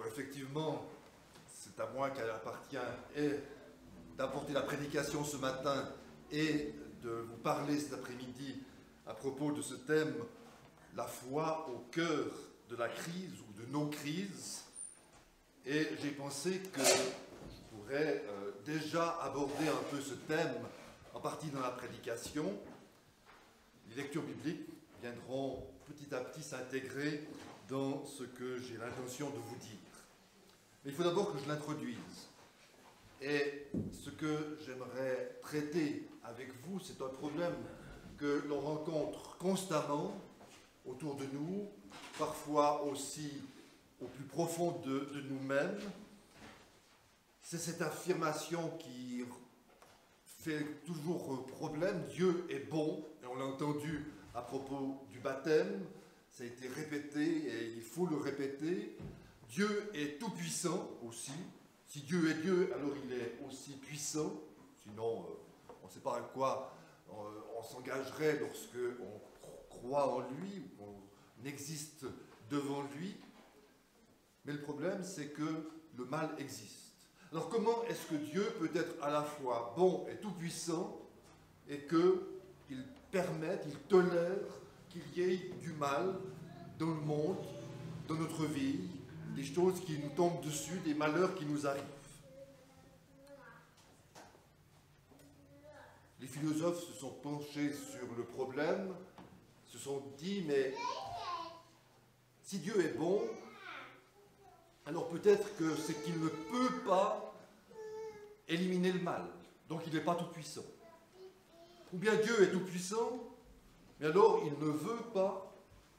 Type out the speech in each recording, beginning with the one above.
effectivement, c'est à moi qu'elle appartient et d'apporter la prédication ce matin et de vous parler cet après-midi à propos de ce thème, la foi au cœur de la crise ou de nos crises. Et j'ai pensé que je pourrais déjà aborder un peu ce thème en partie dans la prédication. Les lectures bibliques viendront petit à petit s'intégrer dans ce que j'ai l'intention de vous dire. Mais il faut d'abord que je l'introduise. Et ce que j'aimerais traiter avec vous, c'est un problème que l'on rencontre constamment autour de nous, parfois aussi au plus profond de nous-mêmes. C'est cette affirmation qui fait toujours problème. Dieu est bon, et on l'a entendu à propos du baptême, ça a été répété et il faut le répéter. Dieu est tout-puissant aussi. Si Dieu est Dieu, alors il est aussi puissant. Sinon, on ne sait pas à quoi on s'engagerait lorsque on croit en lui ou qu'on existe devant lui. Mais le problème, c'est que le mal existe. Alors comment est-ce que Dieu peut être à la fois bon et tout-puissant et qu'il permette, il tolère qu'il y ait du mal dans le monde, dans notre vie, des choses qui nous tombent dessus, des malheurs qui nous arrivent? Les philosophes se sont penchés sur le problème, se sont dit, mais si Dieu est bon, alors peut-être que c'est qu'il ne peut pas éliminer le mal, donc il n'est pas tout-puissant. Ou bien Dieu est tout-puissant, mais alors il ne veut pas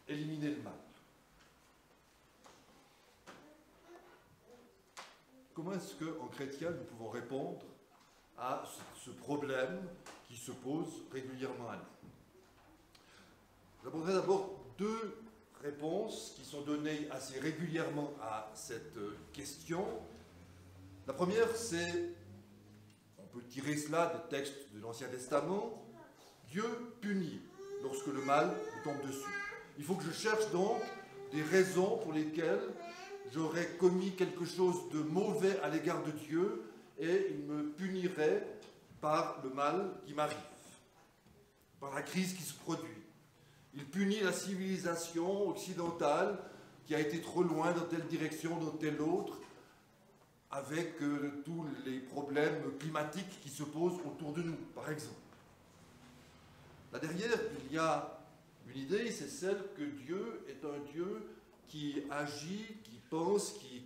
éliminer le mal. Comment est-ce qu'en chrétien nous pouvons répondre à ce problème qui se pose régulièrement à nous? J'aborderai d'abord deux réponses qui sont données assez régulièrement à cette question. La première, c'est, on peut tirer cela des textes de l'Ancien Testament, Dieu punit lorsque le mal nous tombe dessus. Il faut que je cherche donc des raisons pour lesquelles j'aurais commis quelque chose de mauvais à l'égard de Dieu et il me punirait par le mal qui m'arrive, par la crise qui se produit. Il punit la civilisation occidentale qui a été trop loin dans telle direction, dans telle autre, avec tous les problèmes climatiques qui se posent autour de nous, par exemple. Là derrière, il y a une idée, c'est celle que Dieu est un Dieu qui agit, qui pense, qui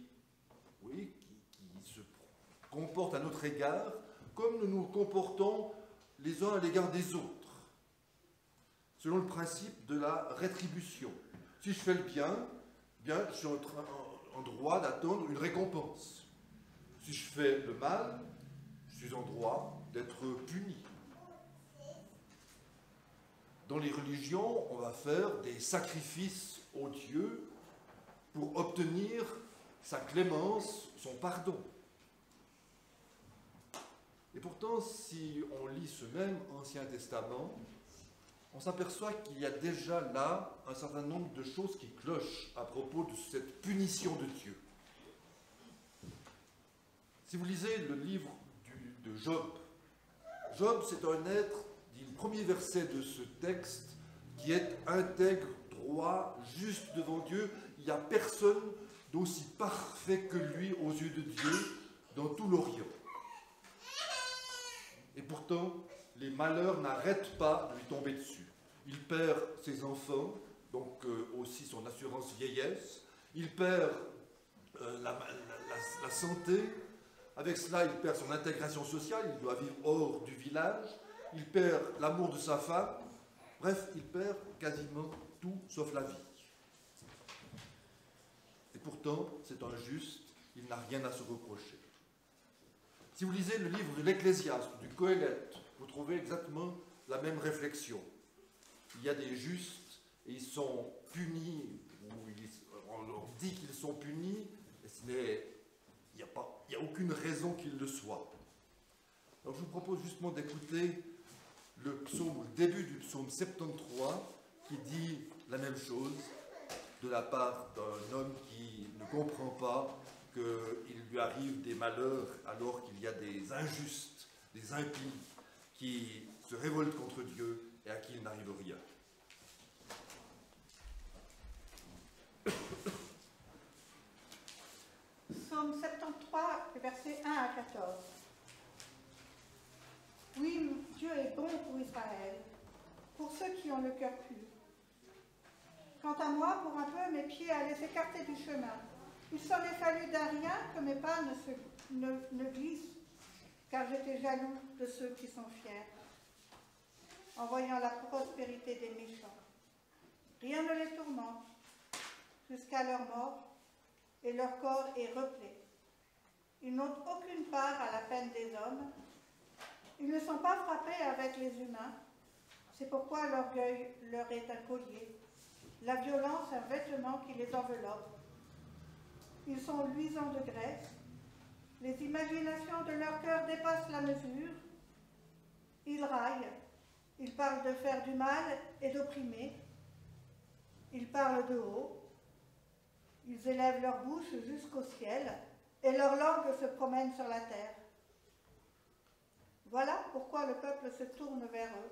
se comporte à notre égard, comme nous nous comportons les uns à l'égard des autres, selon le principe de la rétribution. Si je fais le bien, je suis en droit d'attendre une récompense. Si je fais le mal, je suis en droit d'être puni. Dans les religions, on va faire des sacrifices aux dieux pour obtenir sa clémence, son pardon. Et pourtant, si on lit ce même Ancien Testament, on s'aperçoit qu'il y a déjà là un certain nombre de choses qui clochent à propos de cette punition de Dieu. Si vous lisez le livre de Job, Job, c'est un être, dit le premier verset de ce texte, qui est intègre, droit, juste devant Dieu. Il n'y a personne d'aussi parfait que lui aux yeux de Dieu dans tout l'Orient. Et pourtant, les malheurs n'arrêtent pas de lui tomber dessus. Il perd ses enfants, donc aussi son assurance vieillesse. Il perd la santé. Avec cela, il perd son intégration sociale. Il doit vivre hors du village. Il perd l'amour de sa femme. Bref, il perd quasiment tout sauf la vie. Et pourtant, c'est un juste. Il n'a rien à se reprocher. Si vous lisez le livre de l'Ecclésiaste, du Qoéleth, vous trouvez exactement la même réflexion. Il y a des justes et ils sont punis, ou on leur dit qu'ils sont punis, et il n'y a aucune raison qu'ils le soient. Donc je vous propose justement d'écouter le début du psaume 73 qui dit la même chose de la part d'un homme qui ne comprend pas qu'il lui arrive des malheurs alors qu'il y a des injustes, des impies qui se révoltent contre Dieu et à qui il n'arrive rien. Psaume 73, versets 1 à 14. Oui, Dieu est bon pour Israël, pour ceux qui ont le cœur pur. Quant à moi, pour un peu, mes pieds allaient s'écarter du chemin. Il s'en est fallu d'un rien que mes pas ne glissent, car j'étais jaloux de ceux qui sont fiers, en voyant la prospérité des méchants. Rien ne les tourmente, jusqu'à leur mort, et leur corps est replé. Ils n'ont aucune part à la peine des hommes. Ils ne sont pas frappés avec les humains. C'est pourquoi l'orgueil leur est un collier, la violence un vêtement qui les enveloppe. Ils sont luisants de graisse. Les imaginations de leur cœur dépassent la mesure. Ils raillent. Ils parlent de faire du mal et d'opprimer. Ils parlent de haut. Ils élèvent leur bouche jusqu'au ciel et leur langue se promène sur la terre. Voilà pourquoi le peuple se tourne vers eux.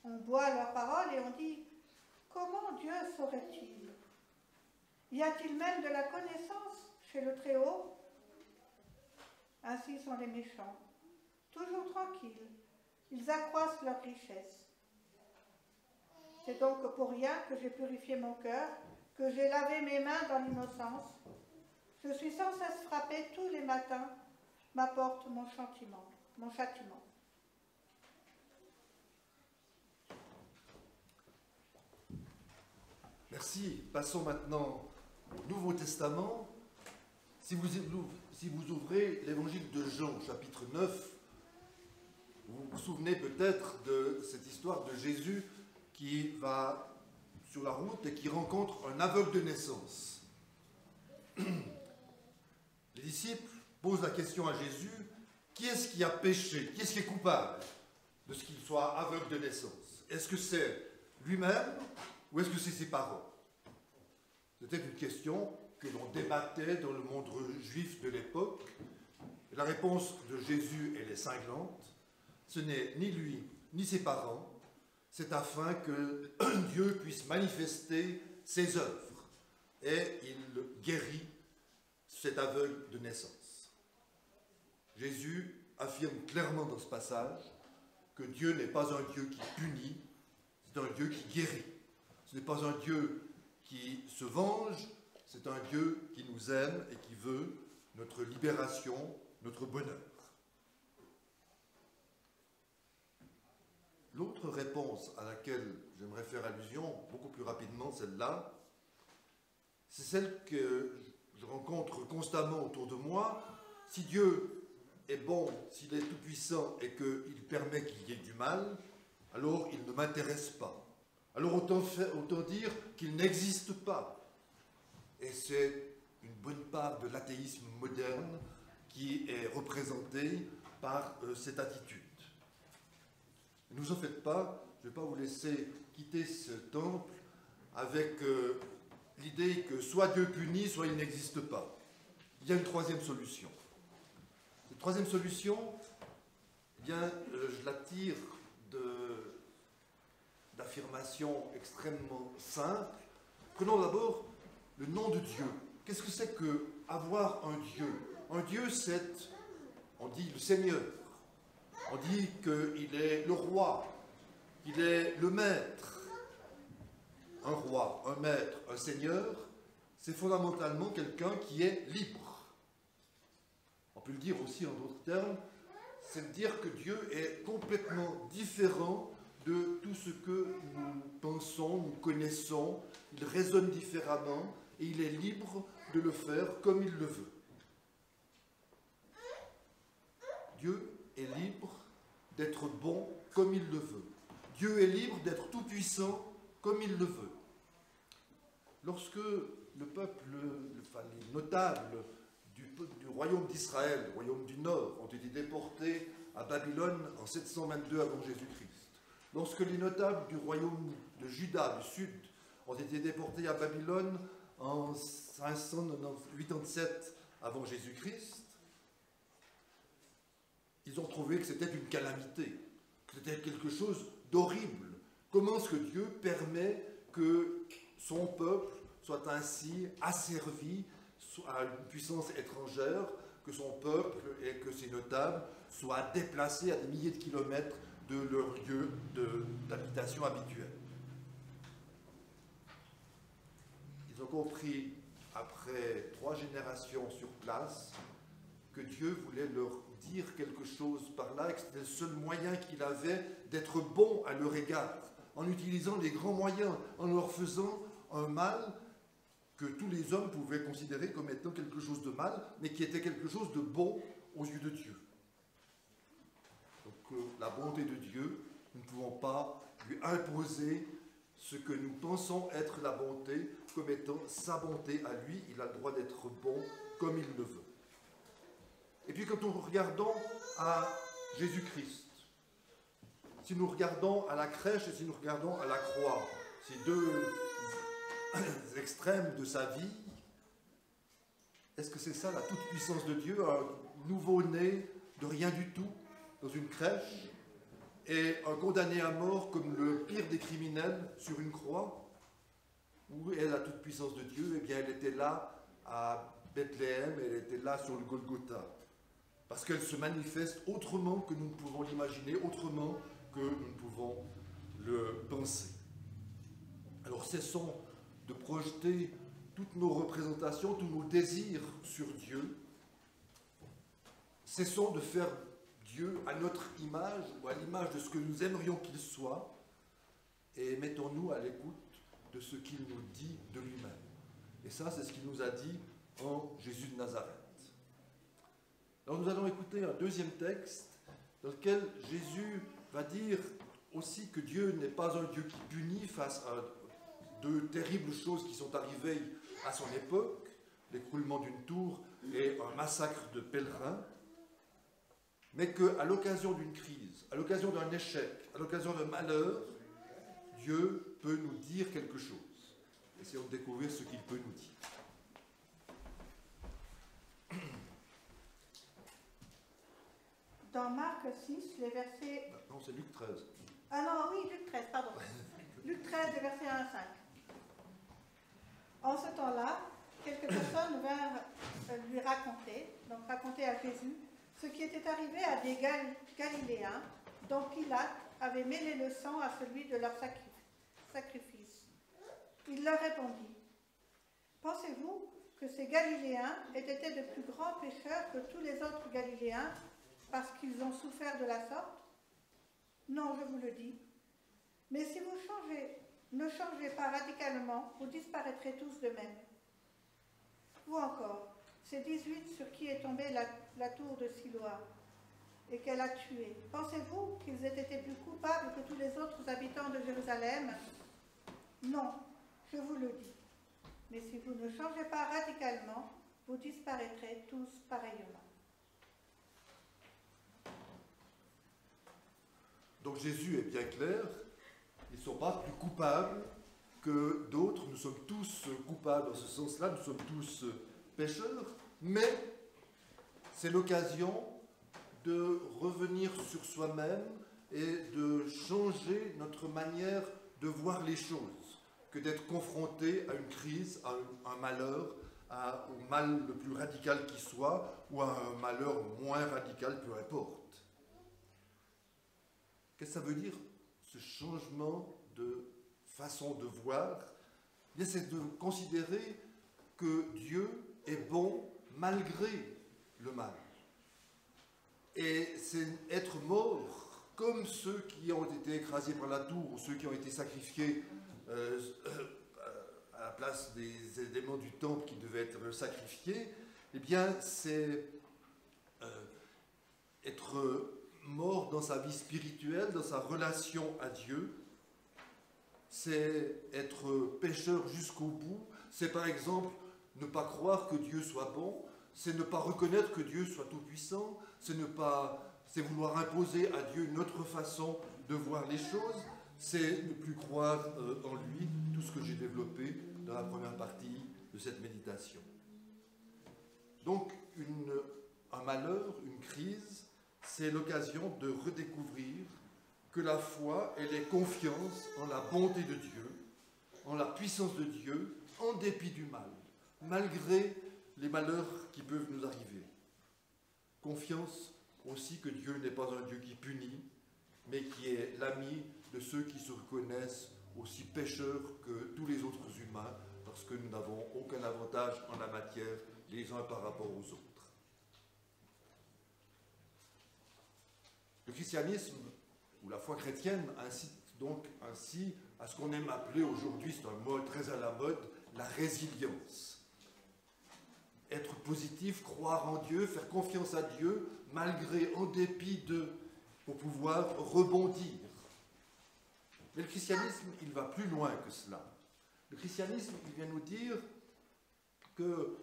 On boit leurs paroles et on dit « Comment Dieu saurait-il? Y a-t-il même de la connaissance chez le Très-Haut » Ainsi sont les méchants, toujours tranquilles. Ils accroissent leur richesse. C'est donc pour rien que j'ai purifié mon cœur, que j'ai lavé mes mains dans l'innocence. Je suis sans cesse frappé tous les matins, m'apporte mon châtiment. Merci. Passons maintenant au Nouveau Testament. Si vous ouvrez l'évangile de Jean, chapitre 9, vous vous souvenez peut-être de cette histoire de Jésus qui va sur la route et qui rencontre un aveugle de naissance. Les disciples posent la question à Jésus, qui est-ce qui a péché? Qui est-ce qui est coupable de ce qu'il soit aveugle de naissance? Est-ce que c'est lui-même ou est-ce que c'est ses parents? C'était une question que l'on débattait dans le monde juif de l'époque. La réponse de Jésus, elle est cinglante. Ce n'est ni lui, ni ses parents. C'est afin que Dieu puisse manifester ses œuvres. Et il guérit cet aveugle de naissance. Jésus affirme clairement dans ce passage que Dieu n'est pas un Dieu qui punit, c'est un Dieu qui guérit. Ce n'est pas un Dieu qui se venge, c'est un Dieu qui nous aime et qui veut notre libération, notre bonheur. L'autre réponse à laquelle j'aimerais faire allusion, beaucoup plus rapidement celle-là, c'est celle que je rencontre constamment autour de moi. Si Dieu est bon, s'il est tout-puissant et qu'il permet qu'il y ait du mal, alors il ne m'intéresse pas. Alors autant dire qu'il n'existe pas. Et c'est une bonne part de l'athéisme moderne qui est représentée par cette attitude. Ne vous en faites pas, je ne vais pas vous laisser quitter ce temple avec l'idée que soit Dieu punit, soit il n'existe pas. Il y a une troisième solution. Cette troisième solution, eh bien, je la tire d'affirmations extrêmement simples. Prenons d'abord le nom de Dieu. Qu'est-ce que c'est que avoir un Dieu? Un Dieu, c'est, on dit, le Seigneur. On dit qu'il est le roi, qu'il est le maître. Un roi, un maître, un seigneur, c'est fondamentalement quelqu'un qui est libre. On peut le dire aussi en d'autres termes, c'est de dire que Dieu est complètement différent de tout ce que nous pensons, nous connaissons. Il raisonne différemment et il est libre de le faire comme il le veut. Dieu est libre d'être bon comme il le veut. Dieu est libre d'être tout-puissant comme il le veut. Lorsque le peuple, les notables du royaume d'Israël, le royaume du Nord, ont été déportés à Babylone en 722 avant Jésus-Christ, lorsque les notables du royaume de Juda, du Sud, ont été déportés à Babylone en 587 avant Jésus-Christ, ils ont trouvé que c'était une calamité, que c'était quelque chose d'horrible. Comment est-ce que Dieu permet que son peuple soit ainsi asservi à une puissance étrangère, que son peuple et que ses notables soient déplacés à des milliers de kilomètres de leur lieu d'habitation habituel? Ils ont compris, après 3 générations sur place, que Dieu voulait leur dire quelque chose par là, et que c'était le seul moyen qu'il avait d'être bon à leur égard, en utilisant les grands moyens, en leur faisant un mal que tous les hommes pouvaient considérer comme étant quelque chose de mal, mais qui était quelque chose de bon aux yeux de Dieu. Donc la bonté de Dieu, nous ne pouvons pas lui imposer ce que nous pensons être la bonté comme étant sa bonté à lui. Il a le droit d'être bon comme il le veut. Et puis quand nous regardons à Jésus-Christ, si nous regardons à la crèche et si nous regardons à la croix, ces deux extrêmes de sa vie, est-ce que c'est ça la toute-puissance de Dieu, un nouveau-né de rien du tout, dans une crèche, et un condamné à mort comme le pire des criminels sur une croix? Où est la toute-puissance de Dieu? Eh bien, elle était là à Bethléem, elle était là sur le Golgotha. Parce qu'elle se manifeste autrement que nous ne pouvons l'imaginer, autrement que nous ne pouvons le penser. Alors cessons de projeter toutes nos représentations, tous nos désirs sur Dieu. Cessons de faire Dieu à notre image ou à l'image de ce que nous aimerions qu'il soit, et mettons-nous à l'écoute de ce qu'il nous dit de lui-même. Et ça, c'est ce qu'il nous a dit en Jésus de Nazareth. Alors nous allons écouter un deuxième texte dans lequel Jésus va dire aussi que Dieu n'est pas un Dieu qui punit face à de terribles choses qui sont arrivées à son époque, l'écroulement d'une tour et un massacre de pèlerins, mais qu'à l'occasion d'une crise, à l'occasion d'un échec, à l'occasion d'un malheur, Dieu peut nous dire quelque chose. Essayons de découvrir ce qu'il peut nous dire. Dans Marc 6, les versets... Non, c'est Luc 13. Ah non, oui, Luc 13, pardon. Luc 13, les versets 1 à 5. En ce temps-là, quelques personnes vinrent lui raconter à Jésus, ce qui était arrivé à des Galiléens dont Pilate avait mêlé le sang à celui de leur sacrifice. Il leur répondit, « Pensez-vous que ces Galiléens aient été de plus grands pécheurs que tous les autres Galiléens parce qu'ils ont souffert de la sorte? Non, je vous le dis. Mais si vous ne changez pas radicalement, vous disparaîtrez tous de même. Ou encore, ces 18 sur qui est tombée la tour de Siloam et qu'elle a tué, pensez-vous qu'ils aient été plus coupables que tous les autres habitants de Jérusalem? Non, je vous le dis. Mais si vous ne changez pas radicalement, vous disparaîtrez tous pareillement. » Donc Jésus est bien clair, ils ne sont pas plus coupables que d'autres, nous sommes tous coupables dans ce sens-là, nous sommes tous pécheurs, mais c'est l'occasion de revenir sur soi-même et de changer notre manière de voir les choses, que d'être confronté à une crise, à un malheur, au mal le plus radical qui soit, ou à un malheur moins radical, peu importe. Qu'est-ce que ça veut dire, ce changement de façon de voir? Eh bien, c'est de considérer que Dieu est bon malgré le mal. Et c'est être mort comme ceux qui ont été écrasés par la tour ou ceux qui ont été sacrifiés à la place des éléments du temple qui devaient être sacrifiés. Eh bien, c'est être mort dans sa vie spirituelle, dans sa relation à Dieu. C'est être pécheur jusqu'au bout. C'est par exemple ne pas croire que Dieu soit bon. C'est ne pas reconnaître que Dieu soit tout-puissant. C'est vouloir imposer à Dieu une autre façon de voir les choses. C'est ne plus croire en lui, tout ce que j'ai développé dans la première partie de cette méditation. Donc, un malheur, une crise, c'est l'occasion de redécouvrir que la foi, elle est confiance en la bonté de Dieu, en la puissance de Dieu, en dépit du mal, malgré les malheurs qui peuvent nous arriver. Confiance aussi que Dieu n'est pas un Dieu qui punit, mais qui est l'ami de ceux qui se reconnaissent aussi pécheurs que tous les autres humains, parce que nous n'avons aucun avantage en la matière les uns par rapport aux autres. Le christianisme, ou la foi chrétienne, incite donc ainsi à ce qu'on aime appeler aujourd'hui, c'est un mot très à la mode, la résilience. Être positif, croire en Dieu, faire confiance à Dieu, malgré, en dépit de, pour pouvoir rebondir. Mais le christianisme, il va plus loin que cela. Le christianisme, il vient nous dire que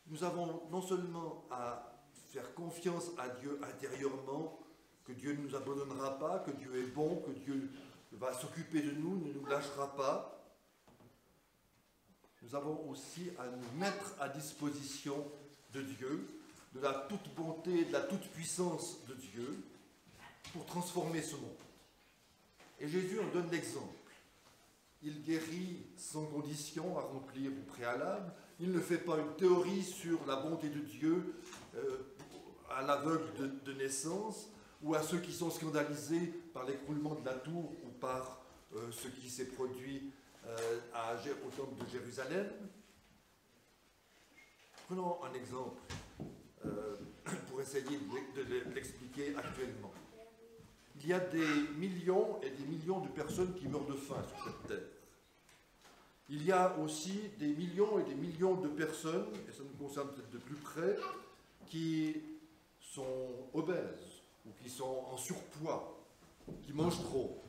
nous avons non seulement à faire confiance à Dieu intérieurement, que Dieu ne nous abandonnera pas, que Dieu est bon, que Dieu va s'occuper de nous, ne nous lâchera pas. Nous avons aussi à nous mettre à disposition de Dieu, de la toute bonté, de la toute puissance de Dieu, pour transformer ce monde. Et Jésus en donne l'exemple. Il guérit sans condition à remplir au préalable. Il ne fait pas une théorie sur la bonté de Dieu à l'aveugle de naissance, ou à ceux qui sont scandalisés par l'écroulement de la tour ou par ce qui s'est produit au temple de Jérusalem. Prenons un exemple pour essayer de l'expliquer actuellement. Il y a des millions et des millions de personnes qui meurent de faim sur cette terre. Il y a aussi des millions et des millions de personnes, et ça nous concerne peut-être de plus près, qui sont obèses, ou qui sont en surpoids, qui mangent trop.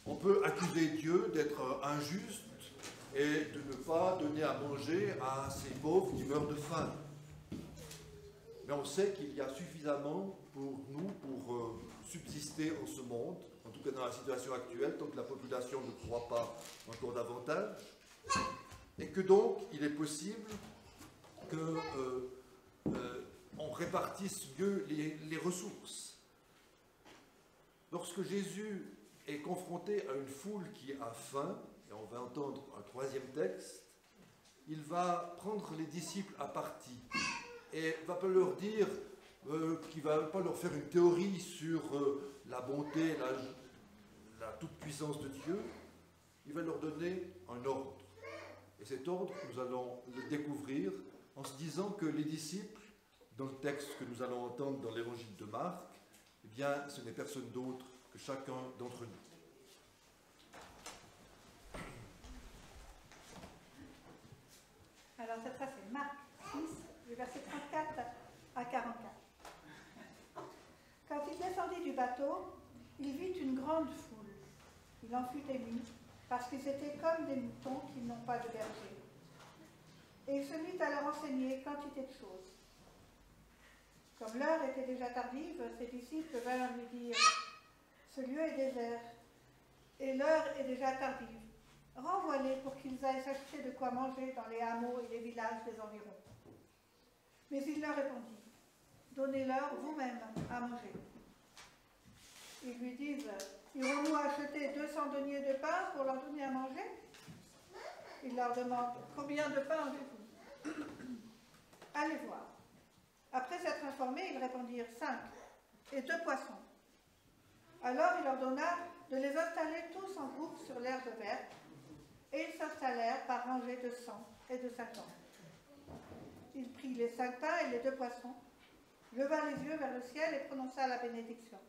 On peut accuser Dieu d'être injuste et de ne pas donner à manger à ces pauvres qui meurent de faim. Mais on sait qu'il y a suffisamment pour nous, pour subsister en ce monde, en tout cas dans la situation actuelle, tant que la population ne croît pas encore davantage, et que donc il est possible que on répartisse mieux les ressources. Lorsque Jésus est confronté à une foule qui a faim, et on va entendre un troisième texte, il va prendre les disciples à partie et ne va pas leur dire qu'il ne va pas leur faire une théorie sur la bonté, la toute-puissance de Dieu. Il va leur donner un ordre. Et cet ordre, nous allons le découvrir en se disant que les disciples, dans le texte que nous allons entendre dans l'évangile de Marc, eh bien, ce n'est personne d'autre que chacun d'entre nous. Alors cette fois c'est Marc 6, du verset 34 à 44. Quand il descendit du bateau, il vit une grande foule. Il en fut ému, parce qu'ils étaient comme des moutons qui n'ont pas de berger. Et il se mit à leur enseigner quantité de choses. Comme l'heure était déjà tardive, ses disciples vinrent lui dire « Ce lieu est désert, et l'heure est déjà tardive. Renvoie-les pour qu'ils aillent s'acheter de quoi manger dans les hameaux et les villages des environs. » Mais il leur répondit « Donnez-leur vous-même à manger. » Ils lui disent « Irons-nous acheter 200 deniers de pain pour leur donner à manger ?» Il leur demande « Combien de pain avez-vous » Allez voir. Après s'être informés, ils répondirent 5 et 2 poissons. Alors il leur donna de les installer tous en groupe sur l'herbe verte, et ils s'installèrent par rangées de 100 et de 50. Il prit les 5 pains et les 2 poissons, leva les yeux vers le ciel et prononça la bénédiction.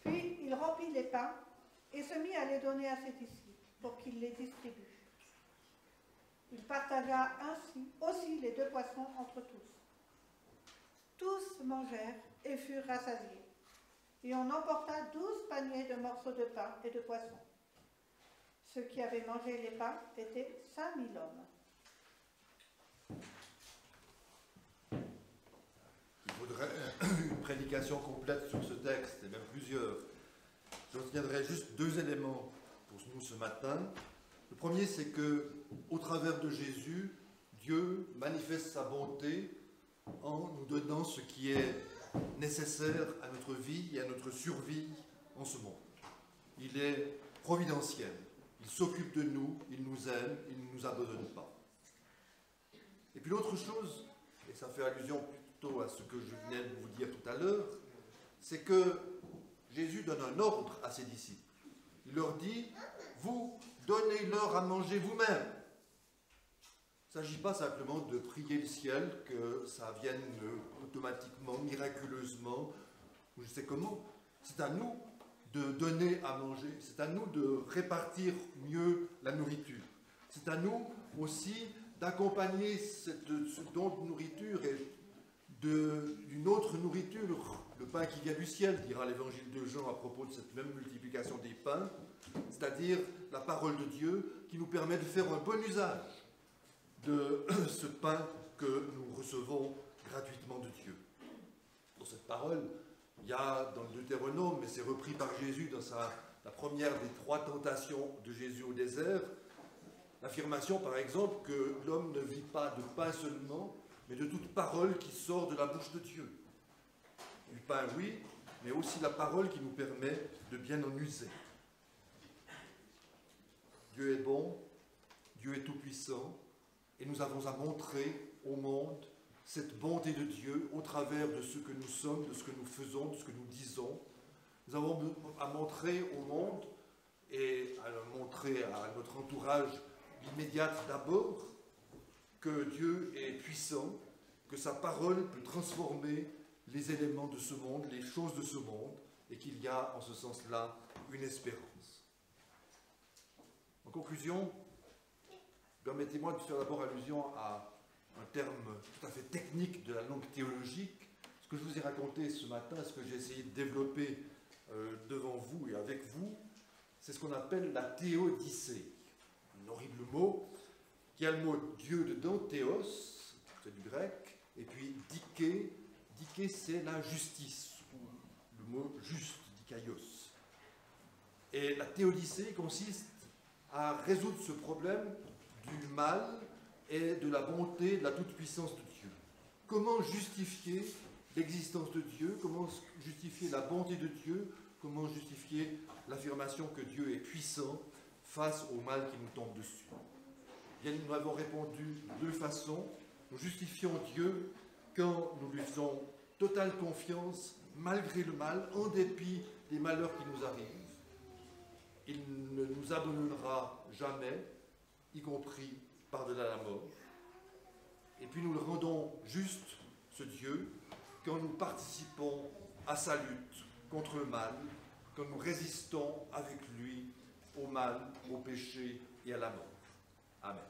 Puis il rompit les pains et se mit à les donner à ses disciples pour qu'ils les distribuent. Il partagea ainsi aussi les 2 poissons entre tous. Tous mangèrent et furent rassasiés. Et on emporta 12 paniers de morceaux de pain et de poissons. Ceux qui avaient mangé les pains étaient 5000 hommes. Il faudrait une prédication complète sur ce texte, et même plusieurs. Je retiendrai juste 2 éléments pour nous ce matin. Le premier, c'est que, au travers de Jésus, Dieu manifeste sa bonté en nous donnant ce qui est nécessaire à notre vie et à notre survie en ce monde. Il est providentiel, il s'occupe de nous, il nous aime, il ne nous abandonne pas. Et puis l'autre chose, et ça fait allusion plutôt à ce que je venais de vous dire tout à l'heure, c'est que Jésus donne un ordre à ses disciples. Il leur dit, vous donnez-leur à manger vous-même. Il ne s'agit pas simplement de prier le ciel, que ça vienne automatiquement, miraculeusement, ou je sais comment. C'est à nous de donner à manger, c'est à nous de répartir mieux la nourriture. C'est à nous aussi d'accompagner ce don de nourriture et d'une autre nourriture, le pain qui vient du ciel, dira l'évangile de Jean à propos de cette même multiplication des pains, c'est-à-dire la parole de Dieu qui nous permet de faire un bon usage de ce pain que nous recevons gratuitement de Dieu. Dans cette parole, il y a dans le Deutéronome, mais c'est repris par Jésus dans la première des 3 tentations de Jésus au désert, l'affirmation par exemple que l'homme ne vit pas de pain seulement, mais de toute parole qui sort de la bouche de Dieu. Du pain, oui, mais aussi la parole qui nous permet de bien en user. Dieu est bon, Dieu est tout-puissant, et nous avons à montrer au monde cette bonté de Dieu au travers de ce que nous sommes, de ce que nous faisons, de ce que nous disons. Nous avons à montrer au monde et à montrer à notre entourage immédiat d'abord que Dieu est puissant, que sa parole peut transformer les éléments de ce monde, les choses de ce monde, et qu'il y a en ce sens-là une espérance. En conclusion, permettez-moi de faire d'abord allusion à un terme tout à fait technique de la langue théologique. Ce que je vous ai raconté ce matin, ce que j'ai essayé de développer devant vous et avec vous, c'est ce qu'on appelle la théodicée. Un horrible mot, qui a le mot Dieu dedans, théos, c'est du grec, et puis dike, dike c'est la justice, ou le mot juste, dikaios. Et la théodicée consiste à résoudre ce problème du mal et de la bonté, de la toute-puissance de Dieu. Comment justifier l'existence de Dieu? Comment justifier la bonté de Dieu? Comment justifier l'affirmation que Dieu est puissant face au mal qui nous tombe dessus? Bien, nous avons répondu de 2 façons. Nous justifions Dieu quand nous lui faisons totale confiance, malgré le mal, en dépit des malheurs qui nous arrivent. Il ne nous abandonnera jamais, y compris par-delà la mort. Et puis nous le rendons juste, ce Dieu, quand nous participons à sa lutte contre le mal, quand nous résistons avec lui au mal, au péché et à la mort. Amen.